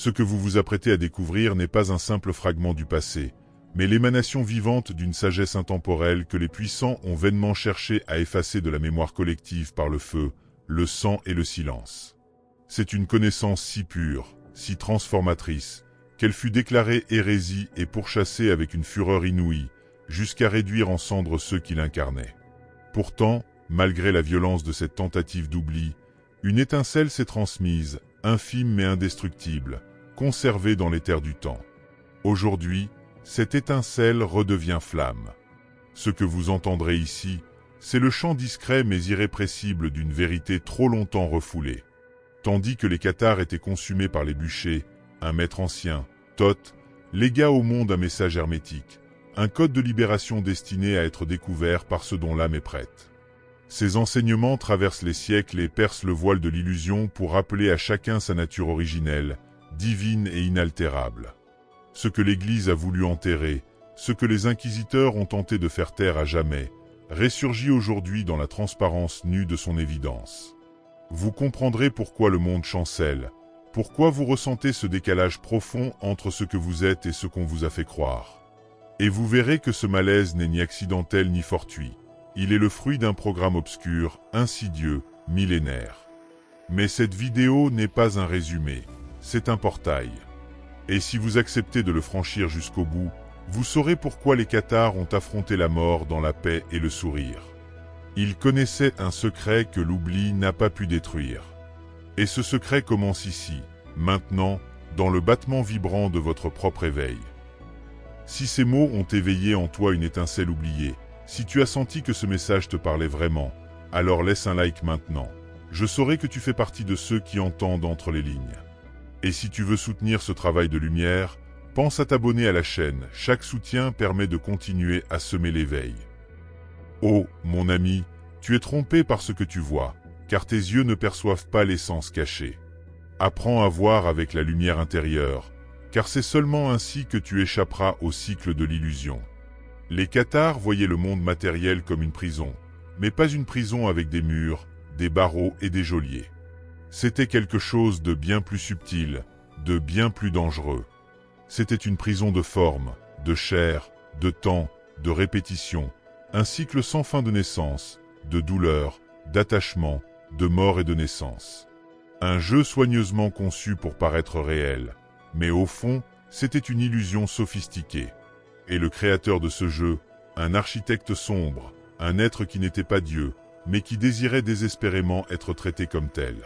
Ce que vous vous apprêtez à découvrir n'est pas un simple fragment du passé, mais l'émanation vivante d'une sagesse intemporelle que les puissants ont vainement cherché à effacer de la mémoire collective par le feu, le sang et le silence. C'est une connaissance si pure, si transformatrice, qu'elle fut déclarée hérésie et pourchassée avec une fureur inouïe, jusqu'à réduire en cendres ceux qui l'incarnaient. Pourtant, malgré la violence de cette tentative d'oubli, une étincelle s'est transmise, infime mais indestructible, conservée dans l'éther du temps. Aujourd'hui, cette étincelle redevient flamme. Ce que vous entendrez ici, c'est le chant discret mais irrépressible d'une vérité trop longtemps refoulée. Tandis que les cathares étaient consumés par les bûchers, un maître ancien, Thoth, légua au monde un message hermétique, un code de libération destiné à être découvert par ceux dont l'âme est prête. Ces enseignements traversent les siècles et percent le voile de l'illusion pour rappeler à chacun sa nature originelle, divine et inaltérable. Ce que l'Église a voulu enterrer, ce que les inquisiteurs ont tenté de faire taire à jamais, ressurgit aujourd'hui dans la transparence nue de son évidence. Vous comprendrez pourquoi le monde chancelle, pourquoi vous ressentez ce décalage profond entre ce que vous êtes et ce qu'on vous a fait croire. Et vous verrez que ce malaise n'est ni accidentel ni fortuit. Il est le fruit d'un programme obscur, insidieux, millénaire. Mais cette vidéo n'est pas un résumé, c'est un portail. Et si vous acceptez de le franchir jusqu'au bout, vous saurez pourquoi les cathares ont affronté la mort dans la paix et le sourire. Ils connaissaient un secret que l'oubli n'a pas pu détruire. Et ce secret commence ici, maintenant, dans le battement vibrant de votre propre éveil. Si ces mots ont éveillé en toi une étincelle oubliée, si tu as senti que ce message te parlait vraiment, alors laisse un like maintenant. Je saurai que tu fais partie de ceux qui entendent entre les lignes. Et si tu veux soutenir ce travail de lumière, pense à t'abonner à la chaîne. Chaque soutien permet de continuer à semer l'éveil. Oh, mon ami, tu es trompé par ce que tu vois, car tes yeux ne perçoivent pas l'essence cachée. Apprends à voir avec la lumière intérieure, car c'est seulement ainsi que tu échapperas au cycle de l'illusion. Les cathares voyaient le monde matériel comme une prison, mais pas une prison avec des murs, des barreaux et des geôliers. C'était quelque chose de bien plus subtil, de bien plus dangereux. C'était une prison de forme, de chair, de temps, de répétition, un cycle sans fin de naissance, de douleur, d'attachement, de mort et de naissance. Un jeu soigneusement conçu pour paraître réel, mais au fond, c'était une illusion sophistiquée. Et le créateur de ce jeu, un architecte sombre, un être qui n'était pas Dieu, mais qui désirait désespérément être traité comme tel.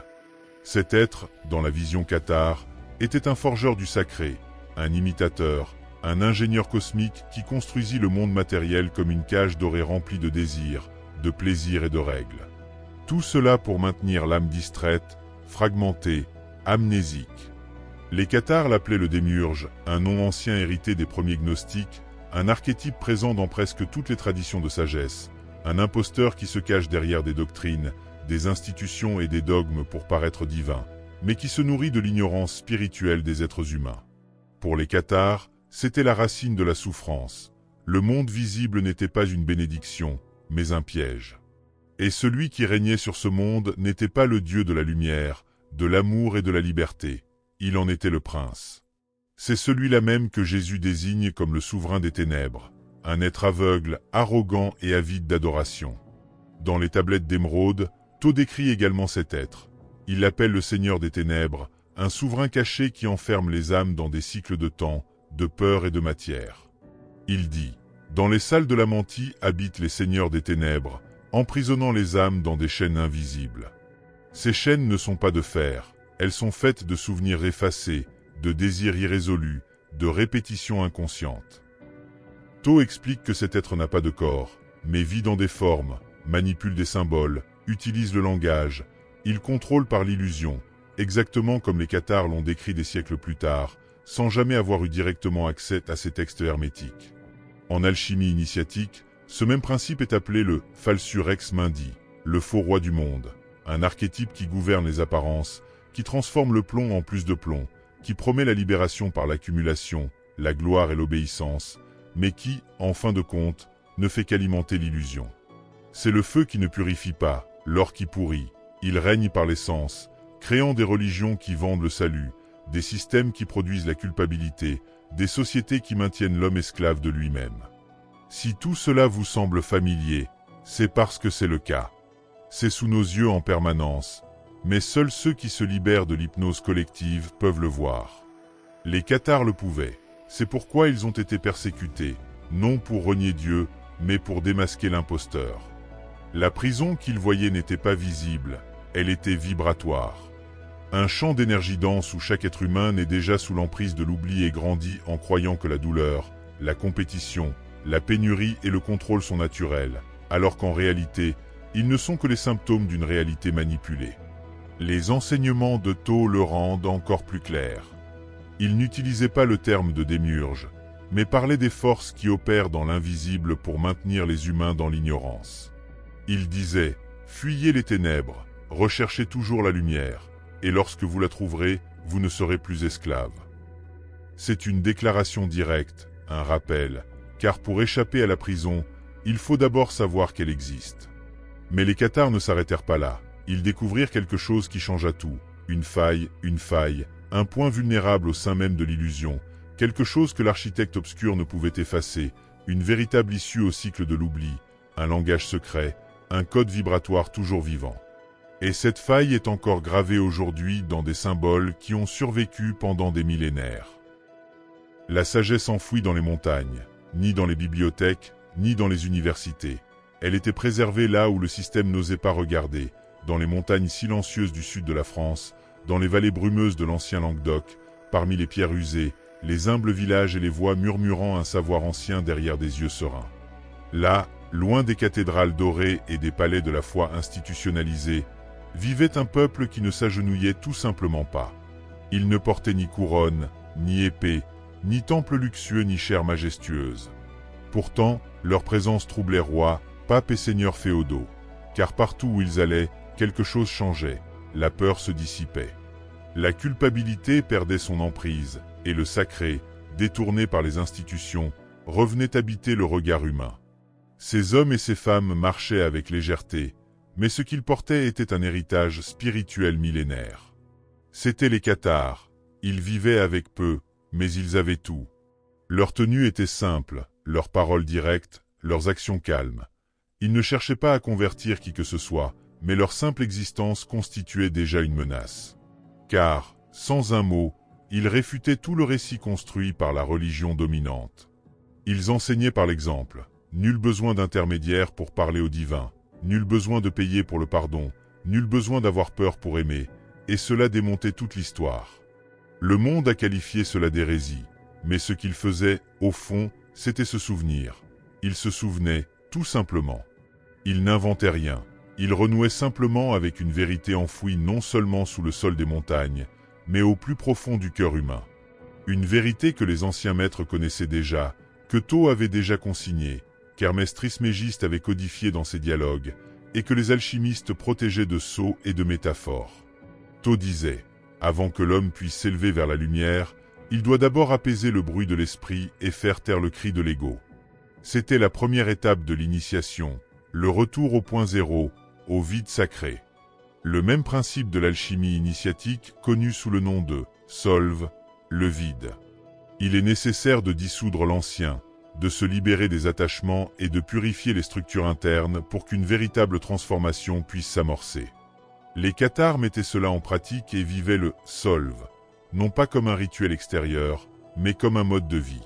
Cet être, dans la vision cathare, était un forgeur du sacré, un imitateur, un ingénieur cosmique qui construisit le monde matériel comme une cage dorée remplie de désirs, de plaisirs et de règles. Tout cela pour maintenir l'âme distraite, fragmentée, amnésique. Les cathares l'appelaient le démiurge, un nom ancien hérité des premiers gnostiques, un archétype présent dans presque toutes les traditions de sagesse, un imposteur qui se cache derrière des doctrines, des institutions et des dogmes pour paraître divin, mais qui se nourrit de l'ignorance spirituelle des êtres humains. Pour les cathares, c'était la racine de la souffrance. Le monde visible n'était pas une bénédiction, mais un piège. Et celui qui régnait sur ce monde n'était pas le Dieu de la lumière, de l'amour et de la liberté. Il en était le prince. C'est celui-là même que Jésus désigne comme le souverain des ténèbres, un être aveugle, arrogant et avide d'adoration. Dans les tablettes d'émeraude, Thoth décrit également cet être. Il l'appelle le Seigneur des ténèbres, un souverain caché qui enferme les âmes dans des cycles de temps, de peur et de matière. Il dit, « Dans les salles de la mentie habitent les seigneurs des ténèbres, emprisonnant les âmes dans des chaînes invisibles. Ces chaînes ne sont pas de fer, elles sont faites de souvenirs effacés, de désirs irrésolus, de répétitions inconscientes. » Thoth explique que cet être n'a pas de corps, mais vit dans des formes, manipule des symboles, utilise le langage, il contrôle par l'illusion, exactement comme les cathares l'ont décrit des siècles plus tard, sans jamais avoir eu directement accès à ces textes hermétiques. En alchimie initiatique, ce même principe est appelé le « falsus ex mundi », le faux roi du monde, un archétype qui gouverne les apparences, qui transforme le plomb en plus de plomb, qui promet la libération par l'accumulation, la gloire et l'obéissance, mais qui, en fin de compte, ne fait qu'alimenter l'illusion. C'est le feu qui ne purifie pas, l'or qui pourrit, il règne par les sens, créant des religions qui vendent le salut, des systèmes qui produisent la culpabilité, des sociétés qui maintiennent l'homme esclave de lui-même. Si tout cela vous semble familier, c'est parce que c'est le cas. C'est sous nos yeux en permanence, mais seuls ceux qui se libèrent de l'hypnose collective peuvent le voir. Les cathares le pouvaient, c'est pourquoi ils ont été persécutés, non pour renier Dieu, mais pour démasquer l'imposteur. La prison qu'ils voyaient n'était pas visible, elle était vibratoire. Un champ d'énergie dense où chaque être humain naît déjà sous l'emprise de l'oubli et grandit en croyant que la douleur, la compétition, la pénurie et le contrôle sont naturels, alors qu'en réalité, ils ne sont que les symptômes d'une réalité manipulée. Les enseignements de Tho le rendent encore plus clair. Il n'utilisait pas le terme de démiurge, mais parlait des forces qui opèrent dans l'invisible pour maintenir les humains dans l'ignorance. Il disait « Fuyez les ténèbres, recherchez toujours la lumière. Et lorsque vous la trouverez, vous ne serez plus esclave. » C'est une déclaration directe, un rappel, car pour échapper à la prison, il faut d'abord savoir qu'elle existe. Mais les cathares ne s'arrêtèrent pas là, ils découvrirent quelque chose qui changea tout, une faille, un point vulnérable au sein même de l'illusion, quelque chose que l'architecte obscur ne pouvait effacer, une véritable issue au cycle de l'oubli, un langage secret, un code vibratoire toujours vivant. Et cette faille est encore gravée aujourd'hui dans des symboles qui ont survécu pendant des millénaires. La sagesse enfouie dans les montagnes, ni dans les bibliothèques, ni dans les universités. Elle était préservée là où le système n'osait pas regarder, dans les montagnes silencieuses du sud de la France, dans les vallées brumeuses de l'ancien Languedoc, parmi les pierres usées, les humbles villages et les voix murmurant un savoir ancien derrière des yeux sereins. Là, loin des cathédrales dorées et des palais de la foi institutionnalisés, vivait un peuple qui ne s'agenouillait tout simplement pas. Il ne portait ni couronne, ni épée, ni temple luxueux ni chair majestueuse. Pourtant, leur présence troublait rois, papes et seigneurs féodaux, car partout où ils allaient, quelque chose changeait, la peur se dissipait. La culpabilité perdait son emprise, et le sacré, détourné par les institutions, revenait habiter le regard humain. Ces hommes et ces femmes marchaient avec légèreté, mais ce qu'ils portaient était un héritage spirituel millénaire. C'étaient les cathares, ils vivaient avec peu, mais ils avaient tout. Leur tenue était simple, leurs paroles directes, leurs actions calmes. Ils ne cherchaient pas à convertir qui que ce soit, mais leur simple existence constituait déjà une menace. Car, sans un mot, ils réfutaient tout le récit construit par la religion dominante. Ils enseignaient par l'exemple, nul besoin d'intermédiaire pour parler au divin. Nul besoin de payer pour le pardon, nul besoin d'avoir peur pour aimer, et cela démontait toute l'histoire. Le monde a qualifié cela d'hérésie, mais ce qu'il faisait, au fond, c'était se souvenir. Il se souvenait, tout simplement. Il n'inventait rien, il renouait simplement avec une vérité enfouie non seulement sous le sol des montagnes, mais au plus profond du cœur humain. Une vérité que les anciens maîtres connaissaient déjà, que Tho avait déjà consignée, qu'Hermès Trismégiste avait codifié dans ses dialogues, et que les alchimistes protégeaient de sceaux et de métaphores. Tho disait, avant que l'homme puisse s'élever vers la lumière, il doit d'abord apaiser le bruit de l'esprit et faire taire le cri de l'ego. C'était la première étape de l'initiation, le retour au point zéro, au vide sacré. Le même principe de l'alchimie initiatique connu sous le nom de solve, le vide. Il est nécessaire de dissoudre l'ancien, de se libérer des attachements et de purifier les structures internes pour qu'une véritable transformation puisse s'amorcer. Les cathares mettaient cela en pratique et vivaient le « solve », non pas comme un rituel extérieur, mais comme un mode de vie.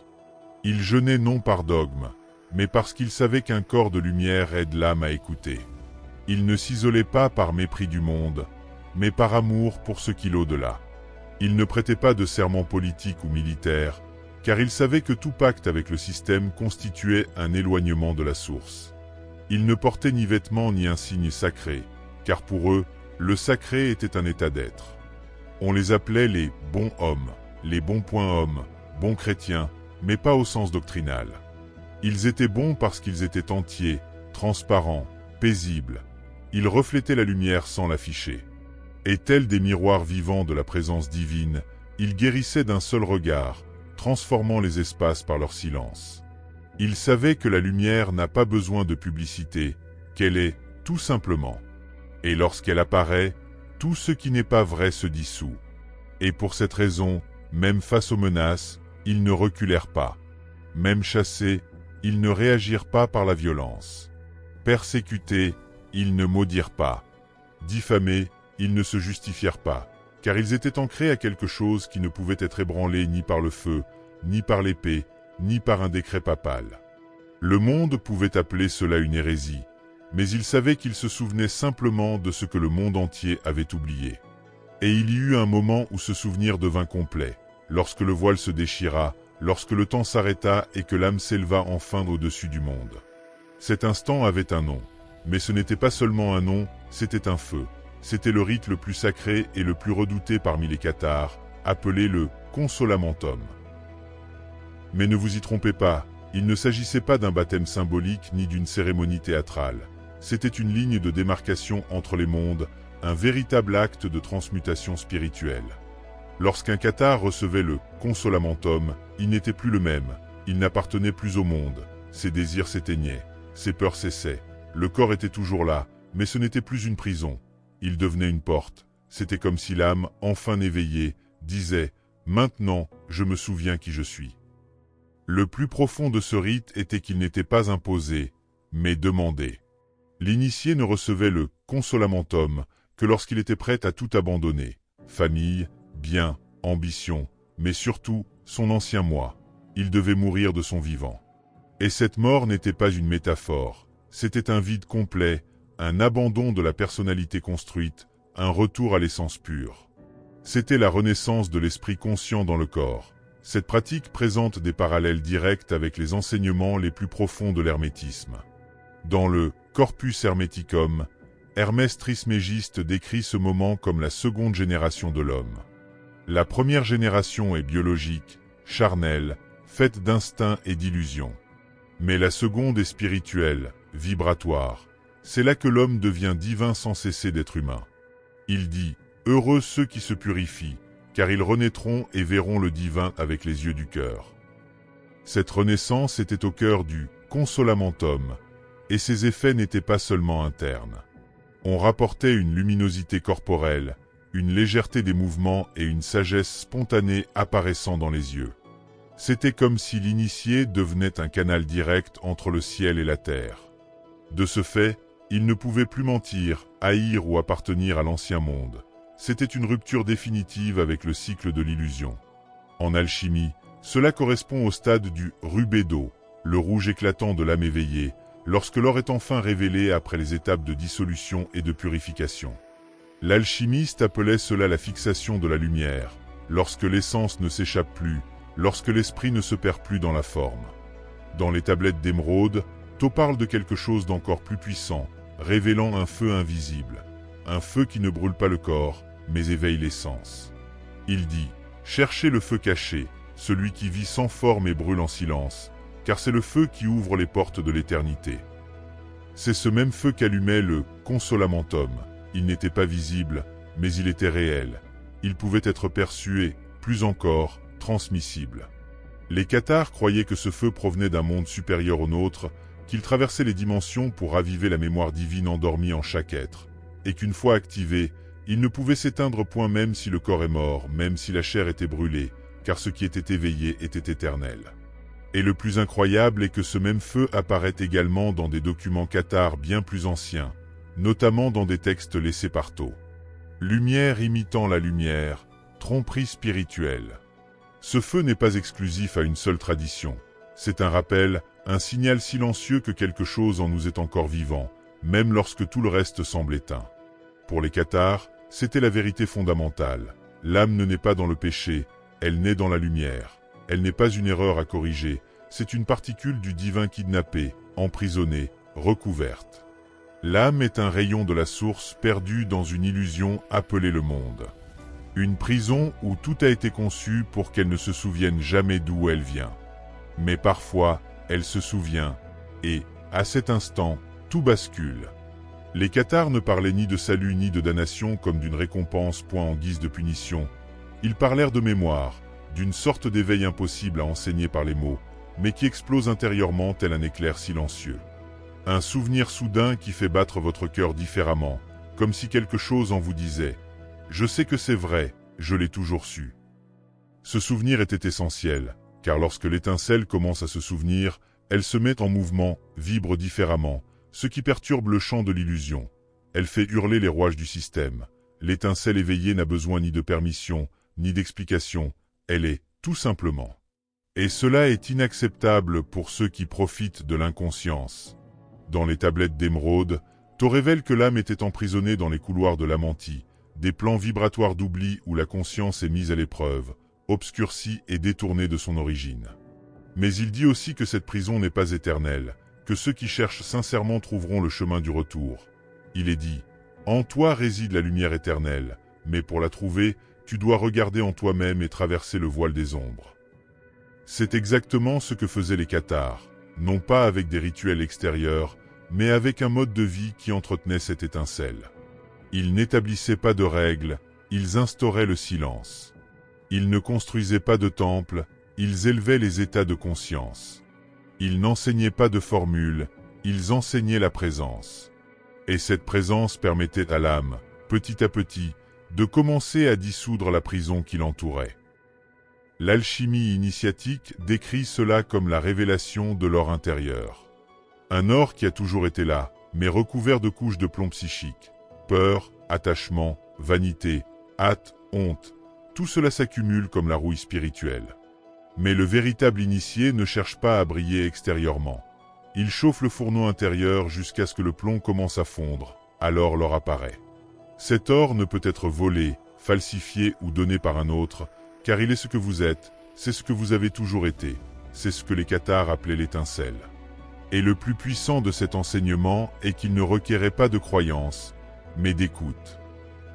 Ils jeûnaient non par dogme, mais parce qu'ils savaient qu'un corps de lumière aide l'âme à écouter. Ils ne s'isolaient pas par mépris du monde, mais par amour pour ce qui l'au-delà. Ils ne prêtaient pas de serment politique ou militaire, car ils savaient que tout pacte avec le système constituait un éloignement de la source. Ils ne portaient ni vêtements ni insignes sacrés, car pour eux, le sacré était un état d'être. On les appelait les « bons hommes », les « bons points hommes », bons chrétiens, mais pas au sens doctrinal. Ils étaient bons parce qu'ils étaient entiers, transparents, paisibles. Ils reflétaient la lumière sans l'afficher. Et tels des miroirs vivants de la présence divine, ils guérissaient d'un seul regard, transformant les espaces par leur silence. Ils savaient que la lumière n'a pas besoin de publicité, qu'elle est, tout simplement. Et lorsqu'elle apparaît, tout ce qui n'est pas vrai se dissout. Et pour cette raison, même face aux menaces, ils ne reculèrent pas. Même chassés, ils ne réagirent pas par la violence. Persécutés, ils ne maudirent pas. Diffamés, ils ne se justifièrent pas, car ils étaient ancrés à quelque chose qui ne pouvait être ébranlé ni par le feu, ni par l'épée, ni par un décret papal. Le monde pouvait appeler cela une hérésie, mais ils savaient qu'ils se souvenaient simplement de ce que le monde entier avait oublié. Et il y eut un moment où ce souvenir devint complet, lorsque le voile se déchira, lorsque le temps s'arrêta et que l'âme s'éleva enfin au-dessus du monde. Cet instant avait un nom, mais ce n'était pas seulement un nom, c'était un feu. C'était le rite le plus sacré et le plus redouté parmi les cathares, appelé le Consolamentum. Mais ne vous y trompez pas, il ne s'agissait pas d'un baptême symbolique ni d'une cérémonie théâtrale. C'était une ligne de démarcation entre les mondes, un véritable acte de transmutation spirituelle. Lorsqu'un cathare recevait le Consolamentum, il n'était plus le même, il n'appartenait plus au monde, ses désirs s'éteignaient, ses peurs cessaient, le corps était toujours là, mais ce n'était plus une prison. Il devenait une porte. C'était comme si l'âme, enfin éveillée, disait « Maintenant, je me souviens qui je suis ». Le plus profond de ce rite était qu'il n'était pas imposé, mais demandé. L'initié ne recevait le Consolamentum que lorsqu'il était prêt à tout abandonner. Famille, biens, ambition, mais surtout son ancien moi. Il devait mourir de son vivant. Et cette mort n'était pas une métaphore. C'était un vide complet, un abandon de la personnalité construite, un retour à l'essence pure. C'était la renaissance de l'esprit conscient dans le corps. Cette pratique présente des parallèles directs avec les enseignements les plus profonds de l'hermétisme. Dans le Corpus Hermeticum, Hermès Trismégiste décrit ce moment comme la seconde génération de l'homme. La première génération est biologique, charnelle, faite d'instinct et d'illusions. Mais la seconde est spirituelle, vibratoire. C'est là que l'homme devient divin sans cesser d'être humain. Il dit « Heureux ceux qui se purifient, car ils renaîtront et verront le divin avec les yeux du cœur. » Cette renaissance était au cœur du Consolamentum, et ses effets n'étaient pas seulement internes. On rapportait une luminosité corporelle, une légèreté des mouvements et une sagesse spontanée apparaissant dans les yeux. C'était comme si l'initié devenait un canal direct entre le ciel et la terre. De ce fait, il ne pouvait plus mentir, haïr ou appartenir à l'ancien monde. C'était une rupture définitive avec le cycle de l'illusion. En alchimie, cela correspond au stade du rubédo, le rouge éclatant de l'âme éveillée, lorsque l'or est enfin révélé après les étapes de dissolution et de purification. L'alchimiste appelait cela la fixation de la lumière, lorsque l'essence ne s'échappe plus, lorsque l'esprit ne se perd plus dans la forme. Dans les tablettes d'émeraude, Tho parle de quelque chose d'encore plus puissant, révélant un feu invisible, un feu qui ne brûle pas le corps, mais éveille l'essence. Il dit « Cherchez le feu caché, celui qui vit sans forme et brûle en silence, car c'est le feu qui ouvre les portes de l'éternité. » C'est ce même feu qu'allumait le Consolamentum. Il n'était pas visible, mais il était réel. Il pouvait être perçu et, plus encore, transmissible. Les cathares croyaient que ce feu provenait d'un monde supérieur au nôtre, qu'il traversait les dimensions pour raviver la mémoire divine endormie en chaque être, et qu'une fois activé, il ne pouvait s'éteindre point même si le corps est mort, même si la chair était brûlée, car ce qui était éveillé était éternel. Et le plus incroyable est que ce même feu apparaît également dans des documents cathares bien plus anciens, notamment dans des textes laissés par Tho. Lumière imitant la lumière, tromperie spirituelle. Ce feu n'est pas exclusif à une seule tradition. C'est un rappel, un signal silencieux que quelque chose en nous est encore vivant, même lorsque tout le reste semble éteint. Pour les cathares, c'était la vérité fondamentale. L'âme ne naît pas dans le péché, elle naît dans la lumière. Elle n'est pas une erreur à corriger, c'est une particule du divin kidnappée, emprisonnée, recouverte. L'âme est un rayon de la source perdu dans une illusion appelée le monde. Une prison où tout a été conçu pour qu'elle ne se souvienne jamais d'où elle vient. Mais parfois, elle se souvient, et, à cet instant, tout bascule. Les cathares ne parlaient ni de salut ni de damnation comme d'une récompense point en guise de punition. Ils parlèrent de mémoire, d'une sorte d'éveil impossible à enseigner par les mots, mais qui explose intérieurement tel un éclair silencieux. Un souvenir soudain qui fait battre votre cœur différemment, comme si quelque chose en vous disait « Je sais que c'est vrai, je l'ai toujours su. Ce souvenir était essentiel, car lorsque l'étincelle commence à se souvenir, elle se met en mouvement, vibre différemment, ce qui perturbe le champ de l'illusion. Elle fait hurler les rouages du système. L'étincelle éveillée n'a besoin ni de permission, ni d'explication, elle est, tout simplement. Et cela est inacceptable pour ceux qui profitent de l'inconscience. Dans les tablettes d'émeraude, Tho révèle que l'âme était emprisonnée dans les couloirs de l'Amanti, des plans vibratoires d'oubli où la conscience est mise à l'épreuve, obscurcie et détournée de son origine. Mais il dit aussi que cette prison n'est pas éternelle, que ceux qui cherchent sincèrement trouveront le chemin du retour. Il est dit, « En toi réside la lumière éternelle, mais pour la trouver, tu dois regarder en toi-même et traverser le voile des ombres. » C'est exactement ce que faisaient les cathares, non pas avec des rituels extérieurs, mais avec un mode de vie qui entretenait cette étincelle. Ils n'établissaient pas de règles, ils instauraient le silence. Ils ne construisaient pas de temples, ils élevaient les états de conscience. Ils n'enseignaient pas de formules, ils enseignaient la présence. Et cette présence permettait à l'âme, petit à petit, de commencer à dissoudre la prison qui l'entourait. L'alchimie initiatique décrit cela comme la révélation de l'or intérieur. Un or qui a toujours été là, mais recouvert de couches de plomb psychique. Peur, attachement, vanité, hâte, honte, tout cela s'accumule comme la rouille spirituelle. Mais le véritable initié ne cherche pas à briller extérieurement. Il chauffe le fourneau intérieur jusqu'à ce que le plomb commence à fondre, alors l'or apparaît. Cet or ne peut être volé, falsifié ou donné par un autre, car il est ce que vous êtes, c'est ce que vous avez toujours été, c'est ce que les cathares appelaient l'étincelle. Et le plus puissant de cet enseignement est qu'il ne requérait pas de croyance, mais d'écoute.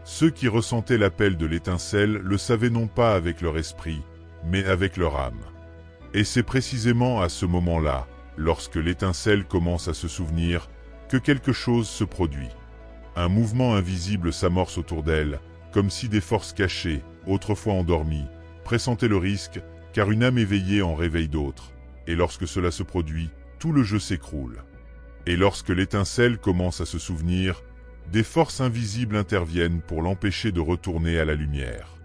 Ceux qui ressentaient l'appel de l'étincelle le savaient non pas avec leur esprit, mais avec leur âme. Et c'est précisément à ce moment-là, lorsque l'étincelle commence à se souvenir, que quelque chose se produit. Un mouvement invisible s'amorce autour d'elle, comme si des forces cachées, autrefois endormies, pressentaient le risque, car une âme éveillée en réveille d'autres. Et lorsque cela se produit, tout le jeu s'écroule. Et lorsque l'étincelle commence à se souvenir, des forces invisibles interviennent pour l'empêcher de retourner à la lumière.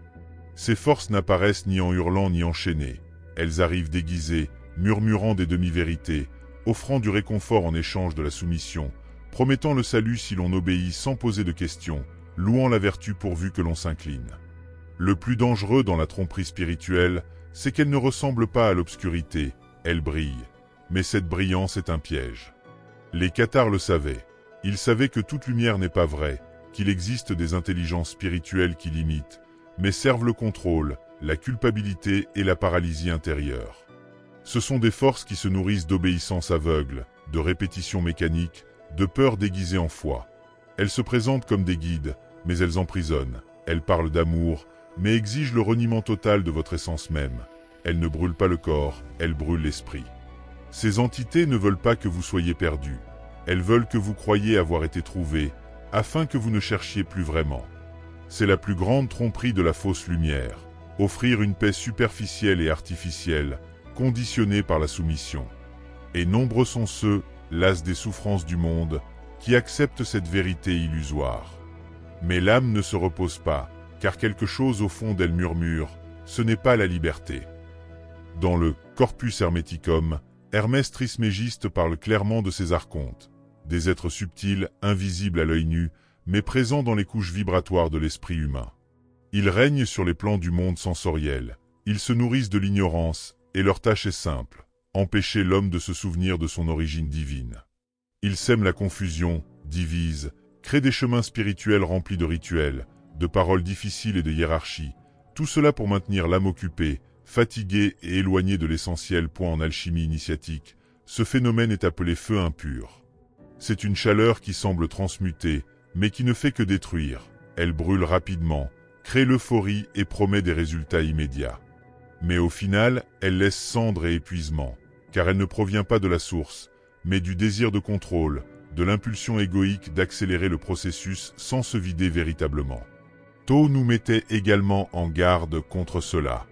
Ces forces n'apparaissent ni en hurlant ni enchaînées. Elles arrivent déguisées, murmurant des demi-vérités, offrant du réconfort en échange de la soumission, promettant le salut si l'on obéit sans poser de questions, louant la vertu pourvu que l'on s'incline. Le plus dangereux dans la tromperie spirituelle, c'est qu'elle ne ressemble pas à l'obscurité, elle brille. Mais cette brillance est un piège. Les cathares le savaient. Ils savaient que toute lumière n'est pas vraie, qu'il existe des intelligences spirituelles qui limitent, mais servent le contrôle, la culpabilité et la paralysie intérieure. Ce sont des forces qui se nourrissent d'obéissance aveugle, de répétition mécanique, de peur déguisée en foi. Elles se présentent comme des guides, mais elles emprisonnent. Elles parlent d'amour, mais exigent le reniement total de votre essence même. Elles ne brûlent pas le corps, elles brûlent l'esprit. Ces entités ne veulent pas que vous soyez perdus. Elles veulent que vous croyiez avoir été trouvés, afin que vous ne cherchiez plus vraiment. C'est la plus grande tromperie de la fausse lumière. Offrir une paix superficielle et artificielle, conditionnée par la soumission. Et nombreux sont ceux, las des souffrances du monde, qui acceptent cette vérité illusoire. Mais l'âme ne se repose pas, car quelque chose au fond d'elle murmure, ce n'est pas la liberté. Dans le Corpus Hermeticum, Hermès Trismégiste parle clairement de ces archontes, des êtres subtils, invisibles à l'œil nu, mais présents dans les couches vibratoires de l'esprit humain. Ils règnent sur les plans du monde sensoriel, ils se nourrissent de l'ignorance, et leur tâche est simple, empêcher l'homme de se souvenir de son origine divine. Ils sèment la confusion, divisent, créent des chemins spirituels remplis de rituels, de paroles difficiles et de hiérarchies, tout cela pour maintenir l'âme occupée, fatiguée et éloignée de l'essentiel. En alchimie initiatique, ce phénomène est appelé feu impur. C'est une chaleur qui semble transmuter, mais qui ne fait que détruire. Elle brûle rapidement, crée l'euphorie et promet des résultats immédiats. Mais au final, elle laisse cendre et épuisement, car elle ne provient pas de la source, mais du désir de contrôle, de l'impulsion égoïque d'accélérer le processus sans se vider véritablement. Tho nous mettait également en garde contre cela.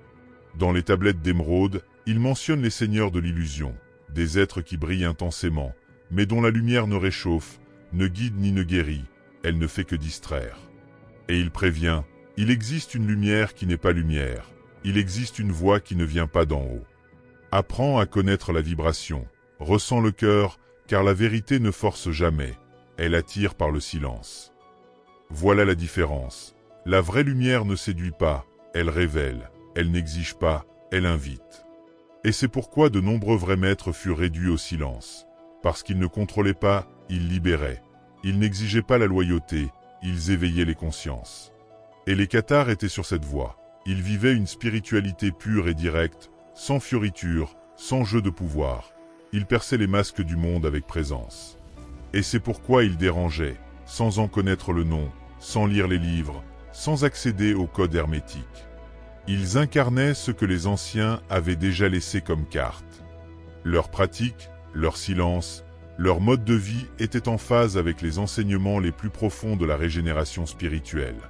Dans les tablettes d'émeraude, il mentionne les seigneurs de l'illusion, des êtres qui brillent intensément, mais dont la lumière ne réchauffe, ne guide ni ne guérit, elle ne fait que distraire. Et il prévient, Il existe une lumière qui n'est pas lumière. Il existe une voix qui ne vient pas d'en haut. Apprends à connaître la vibration. Ressens le cœur, car la vérité ne force jamais. Elle attire par le silence. Voilà la différence. La vraie lumière ne séduit pas, elle révèle. Elle n'exige pas, elle invite. Et c'est pourquoi de nombreux vrais maîtres furent réduits au silence. Parce qu'ils ne contrôlaient pas, ils libéraient. Ils n'exigeaient pas la loyauté, ils éveillaient les consciences. Et les cathares étaient sur cette voie. Ils vivaient une spiritualité pure et directe, sans fioritures, sans jeu de pouvoir. Ils perçaient les masques du monde avec présence. Et c'est pourquoi ils dérangeaient, sans en connaître le nom, sans lire les livres, sans accéder au code hermétique. Ils incarnaient ce que les anciens avaient déjà laissé comme carte. Leur pratique, leur silence, leur mode de vie étaient en phase avec les enseignements les plus profonds de la régénération spirituelle.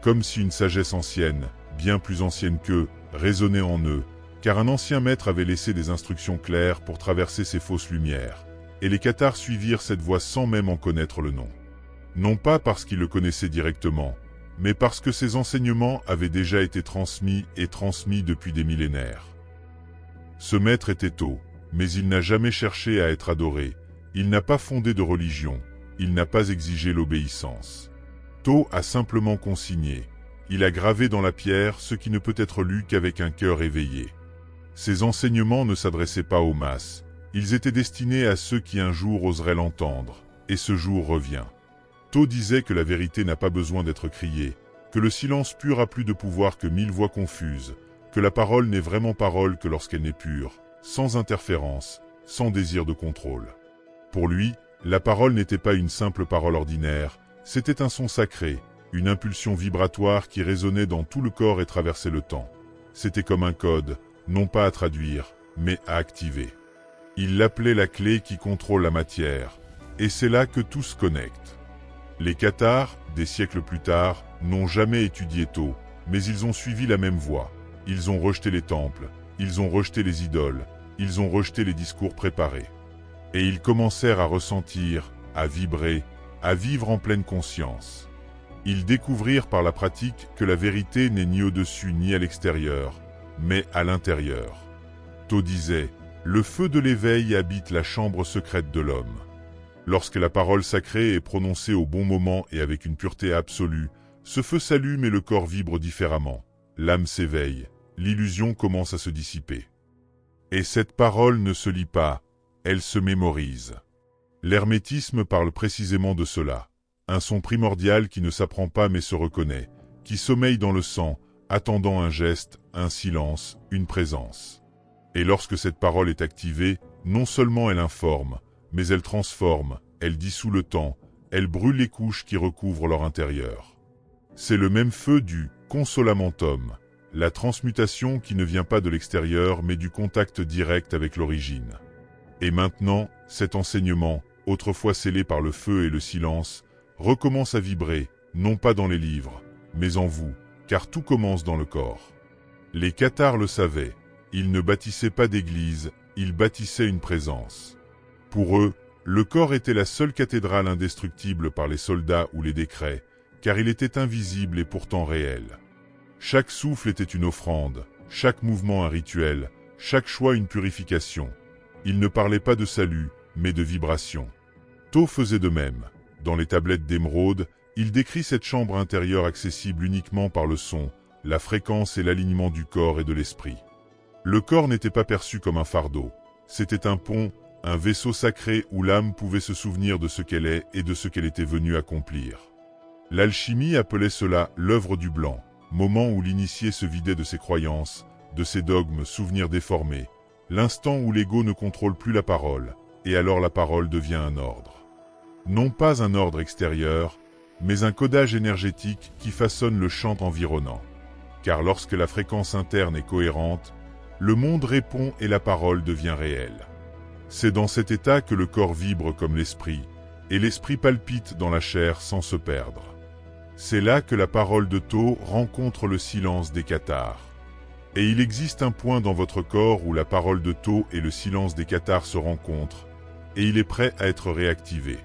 Comme si une sagesse ancienne, bien plus ancienne qu'eux, résonnait en eux, car un ancien maître avait laissé des instructions claires pour traverser ces fausses lumières, et les cathares suivirent cette voie sans même en connaître le nom. Non pas parce qu'ils le connaissaient directement, mais parce que ces enseignements avaient déjà été transmis et transmis depuis des millénaires. Ce maître était Tho, mais il n'a jamais cherché à être adoré, il n'a pas fondé de religion, il n'a pas exigé l'obéissance. Tho a simplement consigné, il a gravé dans la pierre ce qui ne peut être lu qu'avec un cœur éveillé. Ces enseignements ne s'adressaient pas aux masses, ils étaient destinés à ceux qui un jour oseraient l'entendre, et ce jour revient. Tho disait que la vérité n'a pas besoin d'être criée, que le silence pur a plus de pouvoir que 1000 voix confuses, que la parole n'est vraiment parole que lorsqu'elle n'est pure, sans interférence, sans désir de contrôle. Pour lui, la parole n'était pas une simple parole ordinaire, c'était un son sacré, une impulsion vibratoire qui résonnait dans tout le corps et traversait le temps. C'était comme un code, non pas à traduire, mais à activer. Il l'appelait la clé qui contrôle la matière, et c'est là que tout se connecte. Les cathares, des siècles plus tard, n'ont jamais étudié Tho, mais ils ont suivi la même voie. Ils ont rejeté les temples, ils ont rejeté les idoles, ils ont rejeté les discours préparés. Et ils commencèrent à ressentir, à vibrer, à vivre en pleine conscience. Ils découvrirent par la pratique que la vérité n'est ni au-dessus ni à l'extérieur, mais à l'intérieur. Tho disait, le feu de l'éveil habite la chambre secrète de l'homme. Lorsque la parole sacrée est prononcée au bon moment et avec une pureté absolue, ce feu s'allume et le corps vibre différemment. L'âme s'éveille, l'illusion commence à se dissiper. Et cette parole ne se lit pas, elle se mémorise. L'hermétisme parle précisément de cela. Un son primordial qui ne s'apprend pas mais se reconnaît, qui sommeille dans le sang, attendant un geste, un silence, une présence. Et lorsque cette parole est activée, non seulement elle informe, mais elle transforme, elle dissout le temps, elle brûle les couches qui recouvrent leur intérieur. C'est le même feu du consolamentum, la transmutation qui ne vient pas de l'extérieur mais du contact direct avec l'origine. Et maintenant, cet enseignement, autrefois scellé par le feu et le silence, recommence à vibrer, non pas dans les livres, mais en vous, car tout commence dans le corps. Les cathares le savaient, ils ne bâtissaient pas d'église, ils bâtissaient une présence. Pour eux, le corps était la seule cathédrale indestructible par les soldats ou les décrets, car il était invisible et pourtant réel. Chaque souffle était une offrande, chaque mouvement un rituel, chaque choix une purification. Il ne parlait pas de salut, mais de vibration. Tho faisait de même. Dans les tablettes d'émeraude, il décrit cette chambre intérieure accessible uniquement par le son, la fréquence et l'alignement du corps et de l'esprit. Le corps n'était pas perçu comme un fardeau. C'était un pont, un vaisseau sacré où l'âme pouvait se souvenir de ce qu'elle est et de ce qu'elle était venue accomplir. L'alchimie appelait cela l'œuvre du blanc, moment où l'initié se vidait de ses croyances, de ses dogmes, souvenirs déformés, l'instant où l'ego ne contrôle plus la parole, et alors la parole devient un ordre. Non pas un ordre extérieur, mais un codage énergétique qui façonne le champ environnant. Car lorsque la fréquence interne est cohérente, le monde répond et la parole devient réelle. C'est dans cet état que le corps vibre comme l'esprit, et l'esprit palpite dans la chair sans se perdre. C'est là que la parole de Tho rencontre le silence des cathares. Et il existe un point dans votre corps où la parole de Tho et le silence des cathares se rencontrent, et il est prêt à être réactivé.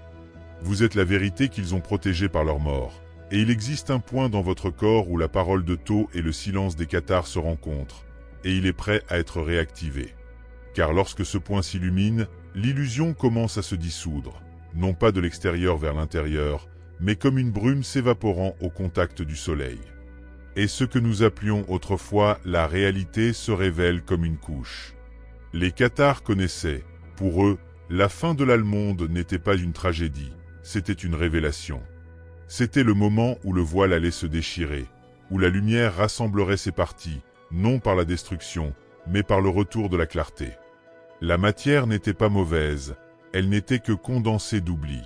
Vous êtes la vérité qu'ils ont protégée par leur mort, Et il existe un point dans votre corps où la parole de Tho et le silence des cathares se rencontrent, et il est prêt à être réactivé. Car lorsque ce point s'illumine, l'illusion commence à se dissoudre, non pas de l'extérieur vers l'intérieur, mais comme une brume s'évaporant au contact du soleil. Et ce que nous appelions autrefois la réalité se révèle comme une couche. Les cathares connaissaient, pour eux, la fin de l'Allemonde n'était pas une tragédie, c'était une révélation. C'était le moment où le voile allait se déchirer, où la lumière rassemblerait ses parties, non par la destruction, mais par le retour de la clarté. La matière n'était pas mauvaise, elle n'était que condensée d'oubli.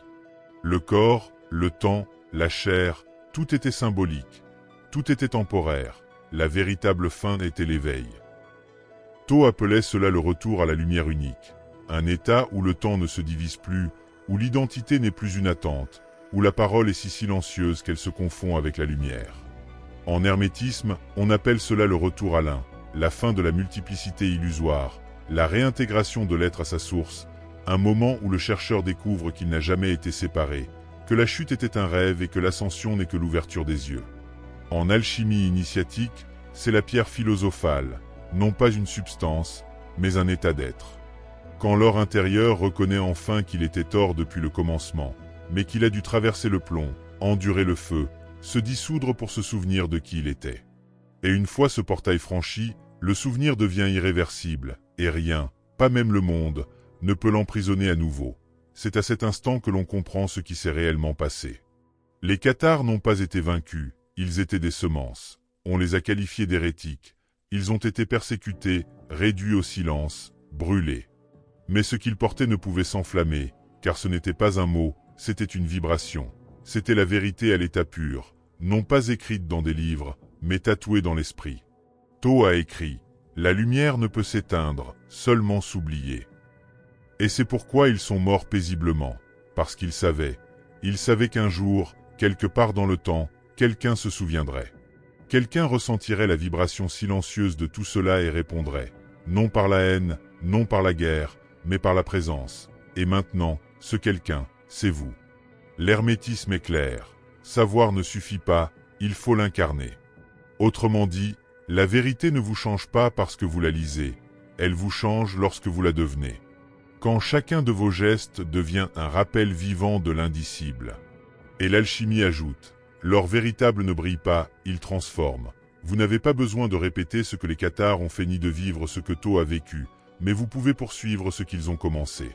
Le corps, le temps, la chair, tout était symbolique, tout était temporaire, la véritable fin était l'éveil. Tho appelait cela le retour à la lumière unique, un état où le temps ne se divise plus, où l'identité n'est plus une attente, où la parole est si silencieuse qu'elle se confond avec la lumière. En hermétisme, on appelle cela le retour à l'un, la fin de la multiplicité illusoire, la réintégration de l'être à sa source, un moment où le chercheur découvre qu'il n'a jamais été séparé, que la chute était un rêve et que l'ascension n'est que l'ouverture des yeux. En alchimie initiatique, c'est la pierre philosophale, non pas une substance, mais un état d'être. Quand l'or intérieur reconnaît enfin qu'il était or depuis le commencement, mais qu'il a dû traverser le plomb, endurer le feu, se dissoudre pour se souvenir de qui il était. Et une fois ce portail franchi, le souvenir devient irréversible, et rien, pas même le monde, ne peut l'emprisonner à nouveau. C'est à cet instant que l'on comprend ce qui s'est réellement passé. Les cathares n'ont pas été vaincus, ils étaient des semences. On les a qualifiés d'hérétiques. Ils ont été persécutés, réduits au silence, brûlés. Mais ce qu'ils portaient ne pouvait s'enflammer, car ce n'était pas un mot, c'était une vibration. C'était la vérité à l'état pur, non pas écrite dans des livres, mais tatouée dans l'esprit. Tho a écrit « La lumière ne peut s'éteindre, seulement s'oublier ». Et c'est pourquoi ils sont morts paisiblement, parce qu'ils savaient qu'un jour, quelque part dans le temps, quelqu'un se souviendrait. Quelqu'un ressentirait la vibration silencieuse de tout cela et répondrait, non par la haine, non par la guerre, mais par la présence. Et maintenant, ce quelqu'un, c'est vous. L'hermétisme est clair. Savoir ne suffit pas, il faut l'incarner. Autrement dit, la vérité ne vous change pas parce que vous la lisez, elle vous change lorsque vous la devenez. Quand chacun de vos gestes devient un rappel vivant de l'indicible. Et l'alchimie ajoute, l'or véritable ne brille pas, il transforme. Vous n'avez pas besoin de répéter ce que les cathares ont fait ni de vivre ce que Tho a vécu, mais vous pouvez poursuivre ce qu'ils ont commencé.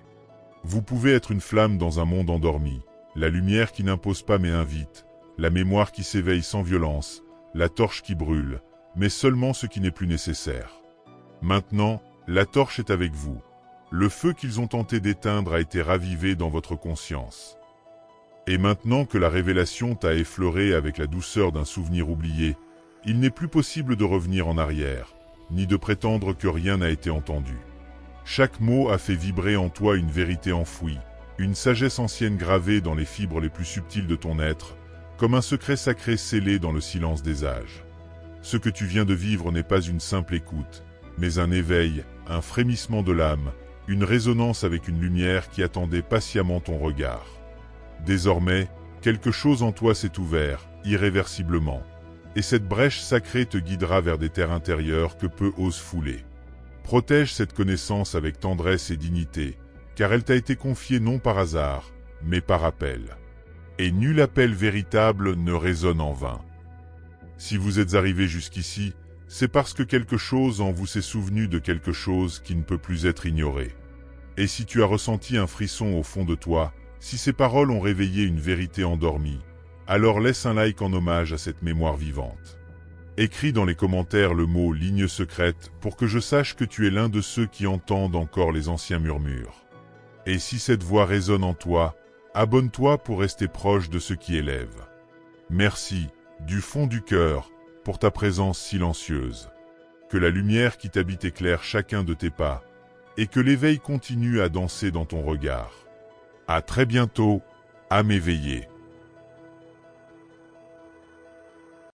Vous pouvez être une flamme dans un monde endormi, la lumière qui n'impose pas mais invite, la mémoire qui s'éveille sans violence, la torche qui brûle, mais seulement ce qui n'est plus nécessaire. Maintenant, la torche est avec vous. Le feu qu'ils ont tenté d'éteindre a été ravivé dans votre conscience. Et maintenant que la révélation t'a effleuré avec la douceur d'un souvenir oublié, il n'est plus possible de revenir en arrière, ni de prétendre que rien n'a été entendu. Chaque mot a fait vibrer en toi une vérité enfouie, une sagesse ancienne gravée dans les fibres les plus subtiles de ton être, comme un secret sacré scellé dans le silence des âges. Ce que tu viens de vivre n'est pas une simple écoute, mais un éveil, un frémissement de l'âme, une résonance avec une lumière qui attendait patiemment ton regard. Désormais, quelque chose en toi s'est ouvert, irréversiblement, et cette brèche sacrée te guidera vers des terres intérieures que peu osent fouler. Protège cette connaissance avec tendresse et dignité, car elle t'a été confiée non par hasard, mais par appel. Et nul appel véritable ne résonne en vain. Si vous êtes arrivé jusqu'ici, c'est parce que quelque chose en vous s'est souvenu de quelque chose qui ne peut plus être ignoré. Et si tu as ressenti un frisson au fond de toi, si ces paroles ont réveillé une vérité endormie, alors laisse un like en hommage à cette mémoire vivante. Écris dans les commentaires le mot « ligne secrète » pour que je sache que tu es l'un de ceux qui entendent encore les anciens murmures. Et si cette voix résonne en toi, abonne-toi pour rester proche de ceux qui élèvent. Merci, du fond du cœur, pour ta présence silencieuse. Que la lumière qui t'habite éclaire chacun de tes pas, et que l'éveil continue à danser dans ton regard. À très bientôt, âme éveillée.